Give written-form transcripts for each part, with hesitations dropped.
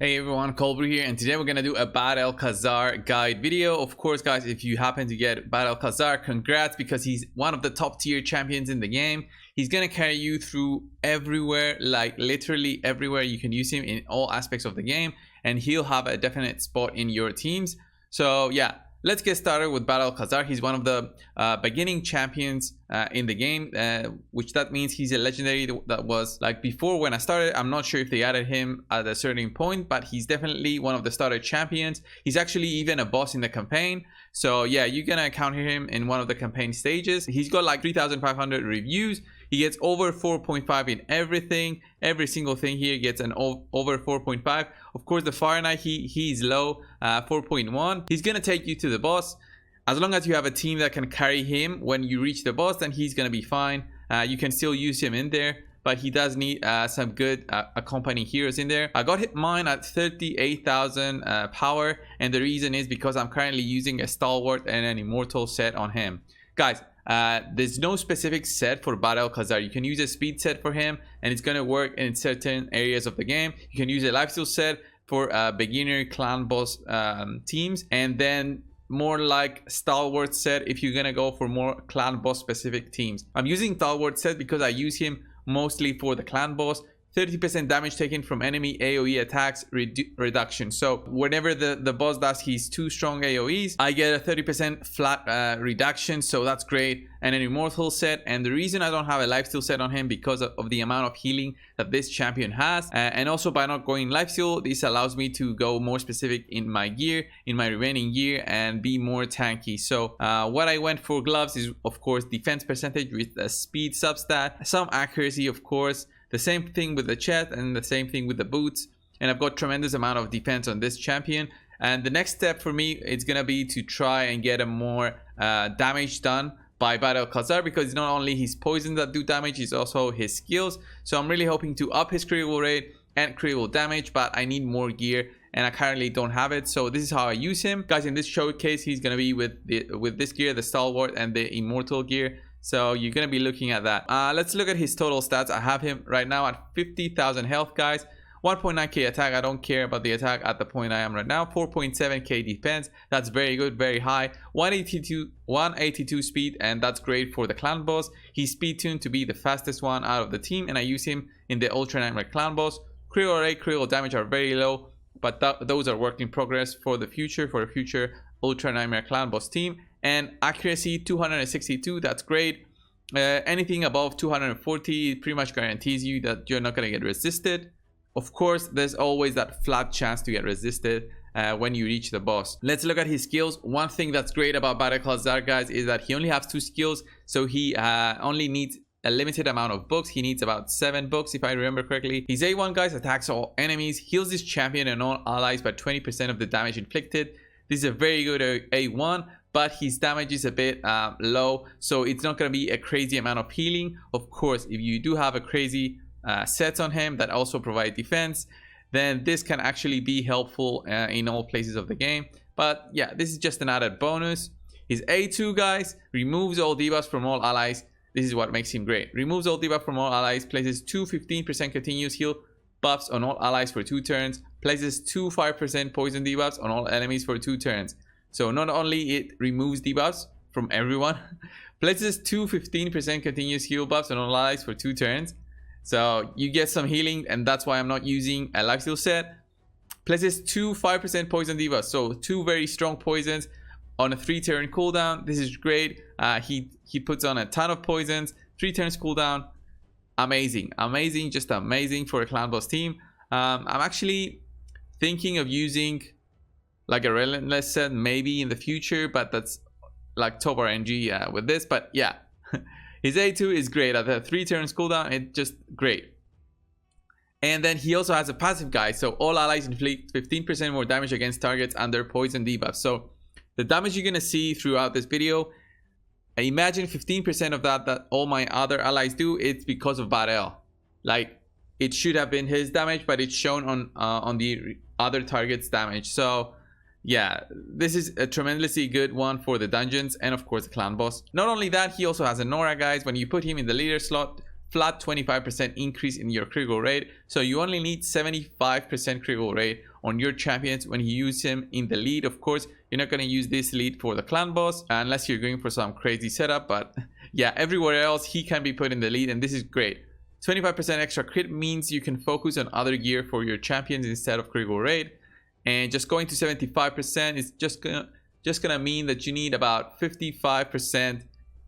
Hey everyone, Brew here, and today we're gonna do a Battle Kazar guide video. Of course, guys, if you happen to get Battle Kazar, congrats, because he's one of the top tier champions in the game. He's gonna carry you through everywhere, like literally everywhere. You can use him in all aspects of the game, and he'll have a definite spot in your teams. So yeah, let's get started with Battle Kazar. He's one of the beginning champions in the game, which that means he's a legendary that was like before when I started. I'm not sure if they added him at a certain point, but he's definitely one of the starter champions. He's actually even a boss in the campaign. So yeah, you're gonna encounter him in one of the campaign stages. He's got like 3,500 reviews. He gets over 4.5 in everything. Every single thing here gets an over 4.5. Of course, the Fahrenheit, he's low, 4.1. He's gonna take you to the boss. As long as you have a team that can carry him when you reach the boss, then he's gonna be fine. You can still use him in there, but he does need some good accompanying heroes in there. I got mine at 38,000 power, and the reason is because I'm currently using a Stalwart and an Immortal set on him. Guys, there's no specific set for Battle Kazar. You can use a speed set for him, and it's gonna work in certain areas of the game. You can use a lifesteal set for beginner clan boss teams, and then more like Stalwart set if you're gonna go for more clan boss specific teams. I'm using Stalwart set because I use him mostly for the clan boss. 30% damage taken from enemy AoE attacks reduction. So whenever the boss does his 2 strong AoEs, I get a 30% flat reduction. So that's great. And an Immortal set. And the reason I don't have a lifesteal set on him because of the amount of healing that this champion has. And also by not going lifesteal, this allows me to go more specific in my gear, in my remaining gear, and be more tanky. So what I went for gloves is of course defense percentage with a speed substat, some accuracy of course. The same thing with the chest and the same thing with the boots. And I've got tremendous amount of defense on this champion. And the next step for me is going to be to try and get a more damage done by Battle Kazar, because it's not only his poisons that do damage, it's also his skills. So I'm really hoping to up his critical rate and critical damage, but I need more gear and I currently don't have it. So this is how I use him. Guys, in this showcase, he's going to be with this gear, the Stalwart and the Immortal gear. So you're going to be looking at that. Let's look at his total stats. I have him right now at 50,000 health, guys. 1.9k attack. I don't care about the attack at the point I am right now. 4.7k defense. That's very good, very high. 182 speed, and that's great for the clan boss. He's speed tuned to be the fastest one out of the team, and I use him in the Ultra Nightmare clan boss. Critical rate, critical damage are very low, but those are work in progress for the future, Ultra Nightmare clan boss team. And accuracy 262, that's great. Anything above 240 pretty much guarantees you that you're not going to get resisted. Of course, there's always that flat chance to get resisted when you reach the boss. Let's look at his skills. One thing that's great about Battle Kazar, guys, is that he only has 2 skills, so he only needs a limited amount of books. He needs about 7 books if I remember correctly. His A1, guys, attacks all enemies, heals this champion and all allies by 20% of the damage inflicted. This is a very good A1, but his damage is a bit low, so it's not going to be a crazy amount of healing. Of course, if you do have a crazy sets on him that also provide defense, then this can actually be helpful in all places of the game. But yeah, this is just an added bonus. His A2, guys, removes all debuffs from all allies. This is what makes him great. Removes all debuff from all allies, places 2 15% continuous heal buffs on all allies for 2 turns, places 2 5% poison debuffs on all enemies for 2 turns. So not only it removes debuffs from everyone, places 2 15% continuous heal buffs on all allies for 2 turns. So you get some healing, and that's why I'm not using a lifesteal set. Places 2 5% poison debuffs, so 2 very strong poisons on a 3-turn cooldown. This is great. He puts on a ton of poisons, 3 turns cooldown. Amazing, just amazing for a clan boss team. I'm actually thinking of using like a relentless set maybe in the future, but that's like top RNG with this. But yeah, his A2 is great at the 3 turns cooldown. It's just great. And then he also has a passive, guy, so all allies inflict 15% more damage against targets under poison debuff. So the damage you're gonna see throughout this video, imagine 15% of that all my other allies do, it's because of Battle. Like, it should have been his damage, but it's shown on the other target's damage. So yeah, this is a tremendously good one for the dungeons and of course the clan boss. Not only that, he also has a Nora, guys. When you put him in the leader slot, flat 25% increase in your critical rate. So you only need 75% critical rate on your champions when you use him in the lead. Of course, you're not going to use this lead for the clan boss unless you're going for some crazy setup, but yeah, everywhere else he can be put in the lead, and this is great. 25% extra crit means you can focus on other gear for your champions instead of critical rate. And just going to 75% is just gonna mean that you need about 55%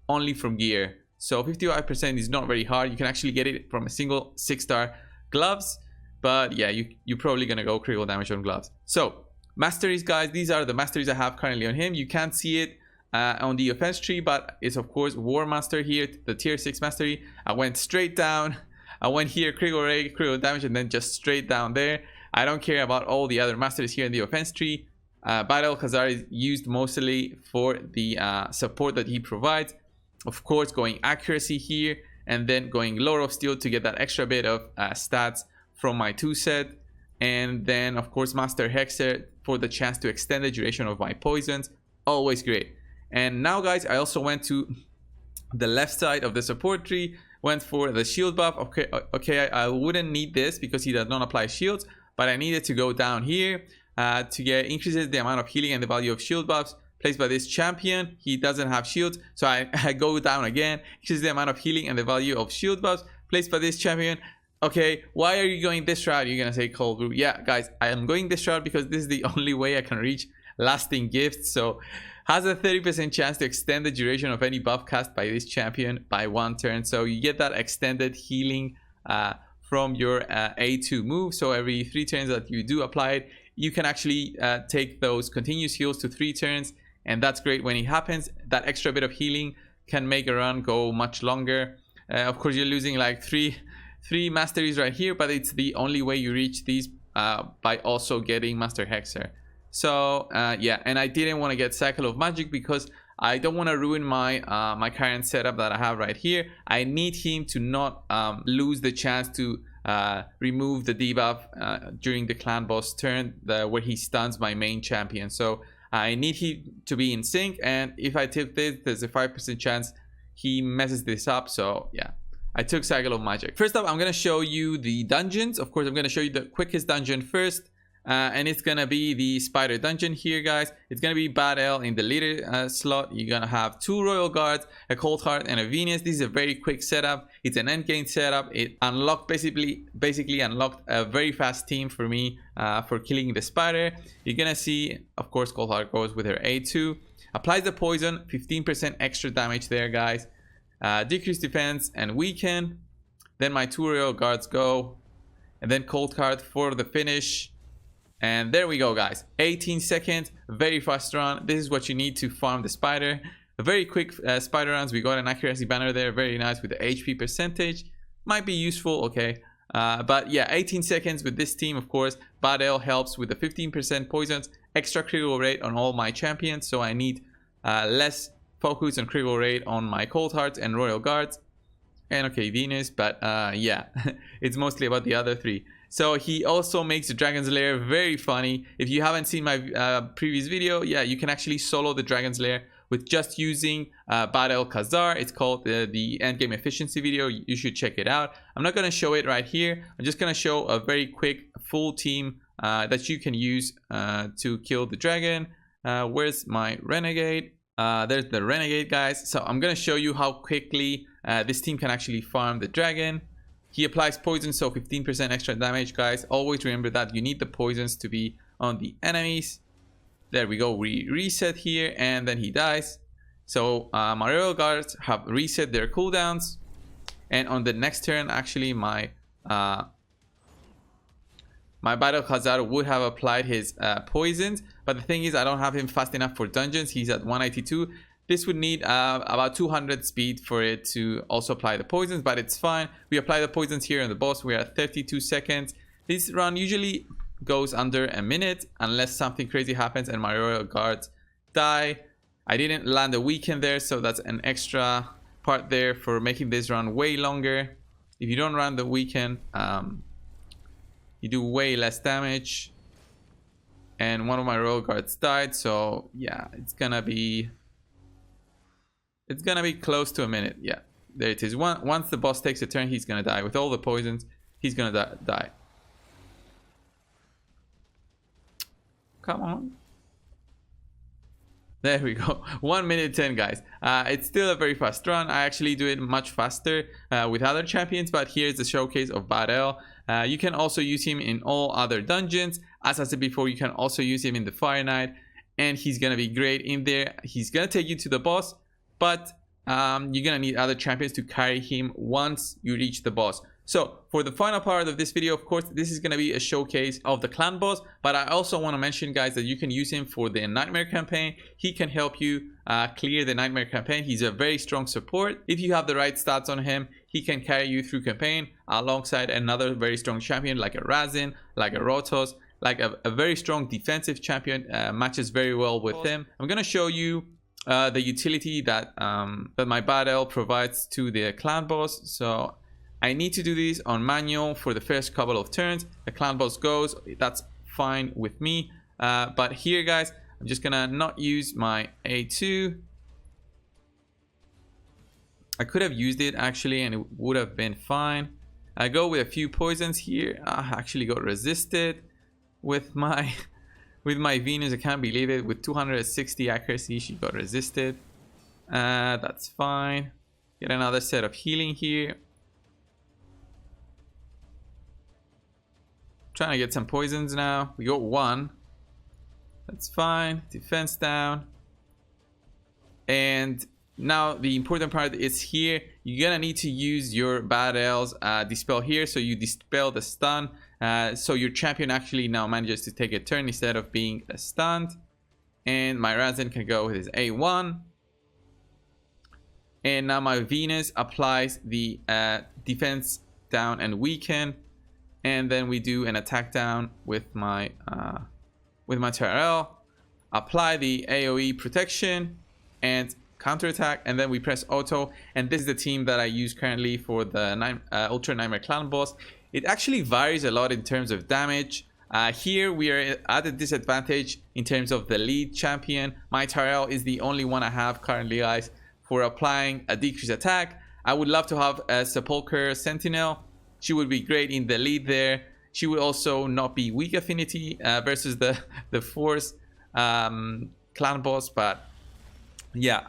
only from gear. So 55% is not very hard. You can actually get it from a single 6-star gloves, but yeah, you're probably gonna go critical damage on gloves. So masteries, guys, these are the masteries I have currently on him. You can't see it on the offense tree, but it's of course War Master here, the tier 6 mastery. I went straight down. I went here, critical rate, critical damage, and then just straight down there. I don't care about all the other masteries here in the offense tree. Battle Kazar is used mostly for the support that he provides. Of course, going accuracy here, and then going Lord of Steel to get that extra bit of stats from my 2 set. And then, of course, Master Hexer for the chance to extend the duration of my poisons. Always great. And now, guys, I also went to the left side of the support tree, went for the shield buff. Okay, I wouldn't need this because he does not apply shields, but I needed to go down here to get increases the amount of healing and the value of shield buffs placed by this champion. He doesn't have shields, so I go down again, increases the amount of healing and the value of shield buffs placed by this champion. Okay, why are you going this route? You're gonna say Cold Brew. Yeah, guys, I am going this route because this is the only way I can reach lasting gifts. So has a 30% chance to extend the duration of any buff cast by this champion by 1 turn. So you get that extended healing from your A2 move. So every 3 turns that you do apply it, you can actually take those continuous heals to 3 turns. And that's great when it happens. That extra bit of healing can make a run go much longer. Of course, you're losing like three masteries right here, but it's the only way you reach these by also getting Master Hexer. So yeah, and I didn't want to get Cycle of Magic because I don't want to ruin my my current setup that I have right here. I need him to not lose the chance to remove the debuff during the clan boss turn where he stuns my main champion. So I need him to be in sync, and if I take this, there's a 5% chance he messes this up. So yeah, I took Cycle of Magic. First up, I'm going to show you the dungeons. Of course, I'm going to show you the quickest dungeon first. And it's gonna be the spider dungeon here, guys. It's gonna be Battle in the leader slot. You're gonna have 2 royal guards, a cold heart, and a Venus. This is a very quick setup. It's an endgame setup. It unlocked basically unlocked a very fast team for me for killing the spider. You're gonna see, of course, cold heart goes with her A2, applies the poison, 15% extra damage there, guys. Decrease defense and weaken. Then my 2 royal guards go, and then cold heart for the finish. And there we go, guys. 18 seconds, very fast run. This is what you need to farm the spider. A very quick spider runs. We got an accuracy banner there, very nice with the HP percentage. Might be useful, okay. But yeah, 18 seconds with this team, of course. Battle helps with the 15% poisons, extra critical rate on all my champions. So I need less focus on critical rate on my cold hearts and royal guards. And okay, Venus, but yeah, it's mostly about the other 3. So he also makes the Dragon's Lair very funny. If you haven't seen my previous video, yeah, you can actually solo the Dragon's Lair with just using Battle Kazar. It's called the endgame efficiency video. You should check it out. I'm not going to show it right here. I'm just going to show a very quick full team that you can use to kill the dragon. Where's my Renegade? There's the Renegade, guys. So I'm going to show you how quickly this team can actually farm the dragon. He applies poison, so 15% extra damage, guys. Always remember that you need the poisons to be on the enemies. There we go. We reset here, and then he dies. So my royal guards have reset their cooldowns, and on the next turn, actually, my Battle Kazar would have applied his poisons. But the thing is, I don't have him fast enough for dungeons. He's at 182. This would need about 200 speed for it to also apply the poisons, but it's fine. We apply the poisons here on the boss. We're at 32 seconds. This run usually goes under a minute unless something crazy happens and my royal guards die. I didn't land a weekend there, so that's an extra part there for making this run way longer. If you don't run the weekend, you do way less damage. And one of my royal guards died, so yeah, it's gonna be close to a minute. Yeah, There it is. Once the boss takes a turn, he's gonna die. With all the poisons, he's gonna die. Come on. There we go. 1 minute 10, guys. It's still a very fast run. I actually do it much faster with other champions, but here's the showcase of Barel. You can also use him in all other dungeons. As I said before, you can also use him in the Fire Knight, and he's gonna be great in there. He's gonna take you to the boss, but you're gonna need other champions to carry him once you reach the boss. So for the final part of this video, of course, this is going to be a showcase of the clan boss, but I also want to mention, guys, that you can use him for the Nightmare campaign. He can help you clear the Nightmare campaign. He's a very strong support. If you have the right stats on him, he can carry you through campaign alongside another very strong champion like a Razin, like a Rotos, like a very strong defensive champion. Matches very well with him. I'm going to show you the utility that my Barel provides to the clan boss. So I need to do this on manual for the first couple of turns. The clan boss goes, that's fine with me. But here, guys, I'm just gonna not use my A2. I could have used it actually, and it would have been fine. I go with a few poisons here. I actually got resisted with my Venus. I can't believe it. With 260 accuracy, she got resisted. That's fine. Get another set of healing here. Trying to get some poisons now. We got one. That's fine. Defense down. And now the important part is here. You're gonna need to use your Barel's dispel here. So you dispel the stun. So your champion actually now manages to take a turn instead of being stunned. And my Razin can go with his A1. And now my Venus applies the defense down and weaken. And then we do an attack down with my Tyrell, apply the AoE protection and counterattack, and then we press auto. And this is the team that I use currently for the Ultra Nightmare Clan boss. It actually varies a lot in terms of damage. Here we are at a disadvantage in terms of the lead champion. My Tyrell is the only one I have currently, guys, for applying a decreased attack. I would love to have a Sepulchre Sentinel. She would be great in the lead there. She would also not be weak affinity versus the Force clan boss. But yeah,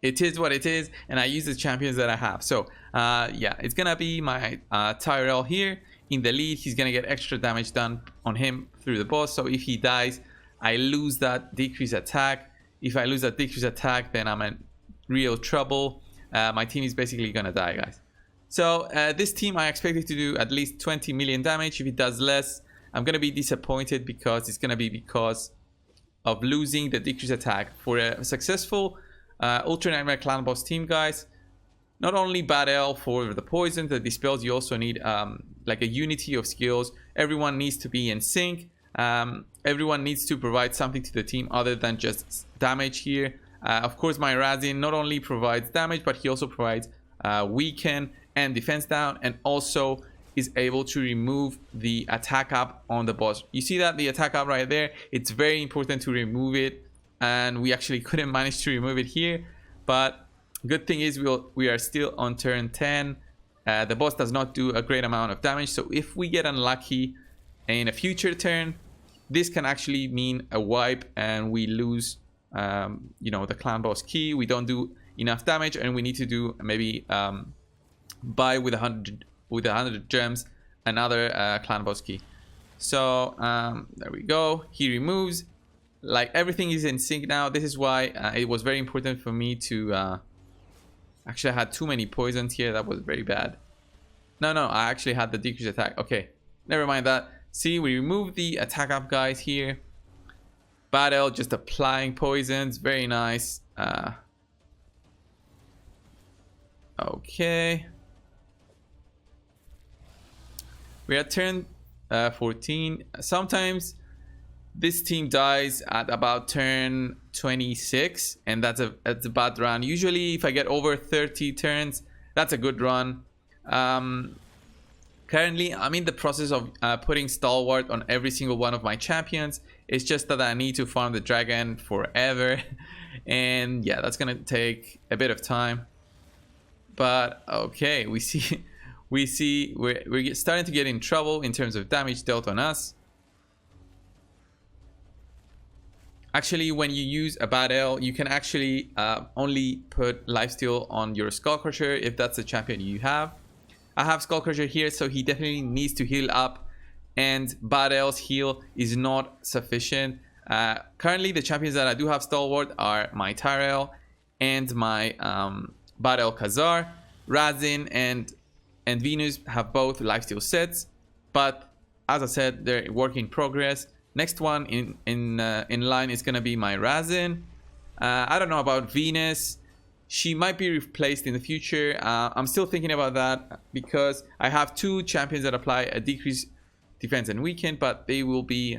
it is what it is. And I use the champions that I have. So yeah, it's going to be my Tyrell here in the lead. He's going to get extra damage done on him through the boss. So if he dies, I lose that decreased attack. If I lose that decreased attack, then I'm in real trouble. My team is basically going to die, guys. So this team, I expect it to do at least 20 million damage. If it does less, I'm going to be disappointed because it's going to be because of losing the decreased attack. For a successful Ultra Nightmare Clan boss team, guys, not only Barel for the poison, the dispels, you also need like a unity of skills. Everyone needs to be in sync. Everyone needs to provide something to the team other than just damage here. Of course, my Razin not only provides damage, but he also provides weaken and defense down, and also is able to remove the attack up on the boss. You see that the attack up right there? It's very important to remove it, and we actually couldn't manage to remove it here. But good thing is we are still on turn 10. The boss does not do a great amount of damage, so if we get unlucky in a future turn, this can actually mean a wipe and we lose you know, the clan boss key. We don't do enough damage, and we need to do maybe buy with 100 gems another clan boss key. So there we go. He removes, like, everything is in sync now. This is why it was very important for me to actually, I had too many poisons here. That was very bad. No, I actually had the decreased attack. Okay, never mind that. See, we removed the attack up guys here. Battle just applying poisons. Very nice. Okay. We are at turn 14. Sometimes this team dies at about turn 26, and that's a bad run. Usually if I get over 30 turns, that's a good run. Currently I'm in the process of putting stalwart on every single one of my champions. It's just that I need to farm the dragon forever and yeah, that's gonna take a bit of time. But okay, we see we're starting to get in trouble in terms of damage dealt on us. Actually, when you use a bad L, you can actually only put lifesteal on your Skullcrusher if that's the champion you have. I have Skullcrusher here, so he definitely needs to heal up, and bad L's heal is not sufficient. Currently, the champions that I do have Stalwart are my Tyrell and my bad L Kazar. Razin and Venus have both lifesteal sets, but as I said, they're work in progress. Next one in line is gonna be my Razin. I don't know about Venus. She might be replaced in the future. I'm still thinking about that because I have two champions that apply a decreased defense and weaken, but they will be,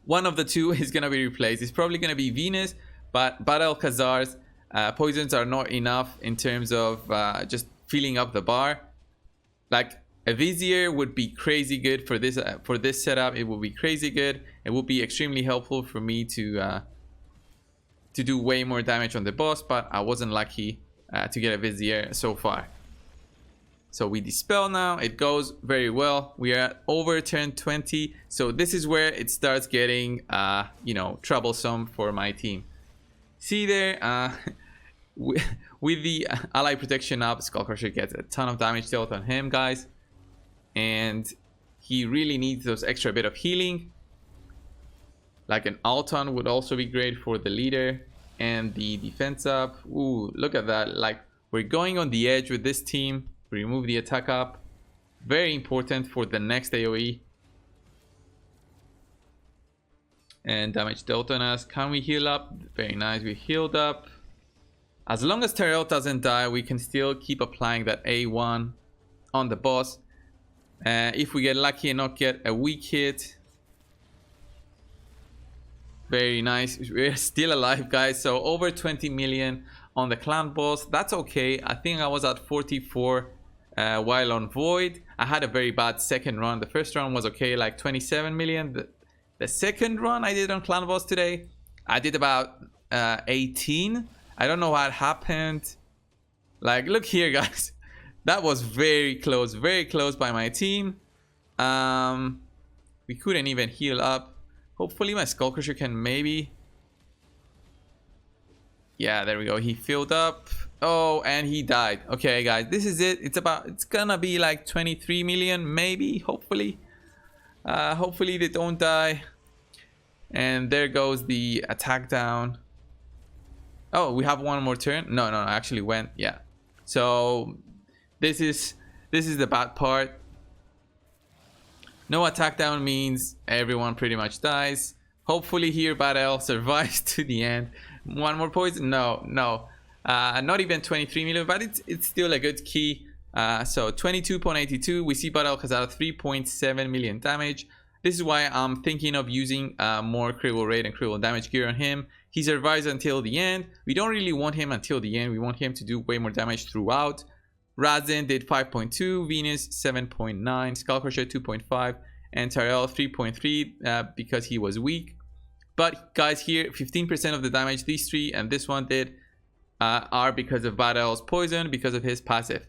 one of the two is gonna be replaced. It's probably gonna be Venus, but Battle Kazar's poisons are not enough in terms of just filling up the bar. Like, a Vizier would be crazy good for this setup. It would be crazy good. It would be extremely helpful for me to do way more damage on the boss, but I wasn't lucky to get a Vizier so far. So we dispel now. It goes very well. We are at over turn 20. So this is where it starts getting you know, troublesome for my team. See there, with the ally protection up, Skullcrusher gets a ton of damage dealt on him, guys. And he really needs those extra bit of healing. Like an Alton would also be great for the leader. And the defense up. Ooh, look at that. Like, we're going on the edge with this team. Remove the attack up. Very important for the next AoE. And damage dealt on us. Can we heal up? Very nice. We healed up. As long as Tyrell doesn't die, we can still keep applying that A1 on the boss. If we get lucky and not get a weak hit. Very nice. We're still alive, guys. So over 20 million on the clan boss. That's okay. I think I was at 44 while on Void. I had a very bad second run. The first run was okay, like 27 million. The second run I did on clan boss today, I did about 18. I don't know what happened. Like, look here, guys. That was very close by my team. We couldn't even heal up. Hopefully my Skullcrusher can maybe... Yeah, there we go. He filled up. Oh, and he died. Okay, guys, this is it. It's gonna be like 23 million, maybe, hopefully. Hopefully they don't die. And there goes the attack down. Oh, we have one more turn. No, I actually went. Yeah. So this is the bad part. No attack down means everyone pretty much dies. Hopefully here Battle survives to the end. One more poison? No. Not even 23 million, but it's still a good key. So 22.82. We see Battle Kazar 3.7 million damage. This is why I'm thinking of using more critical rate and critical damage gear on him. He survives until the end. We don't really want him until the end. We want him to do way more damage throughout. Razin did 5.2, Venus 7.9, Skullcrusher 2.5, and Tyrell 3.3 because he was weak. But guys, here 15% of the damage these three and this one did are because of Battle's poison, because of his passive.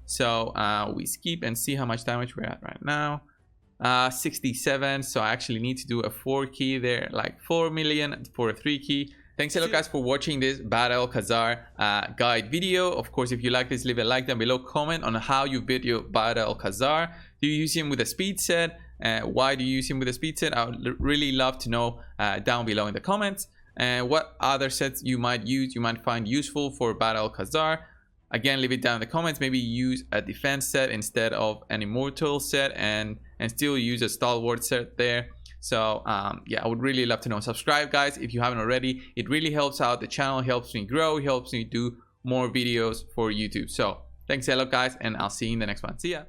So we skip and see how much damage we're at right now. 67. So I actually need to do a 4 key there, like 4 million for a 3 key. Thanks a lot, guys, for watching this Battle Kazar guide video. Of course, if you like this, leave a like down below. Comment on how you build your Battle Kazar. Do you use him with a speed set? Why do you use him with a speed set? I would really love to know down below in the comments. And what other sets you might use, you might find useful for Battle Kazar. Again, leave it down in the comments. Maybe use a defense set instead of an immortal set, and still use a stalwart set there. So yeah, I would really love to know. Subscribe, guys, if you haven't already. It really helps out the channel, helps me grow, helps me do more videos for YouTube. So thanks a lot, guys, and I'll see you in the next one. See ya.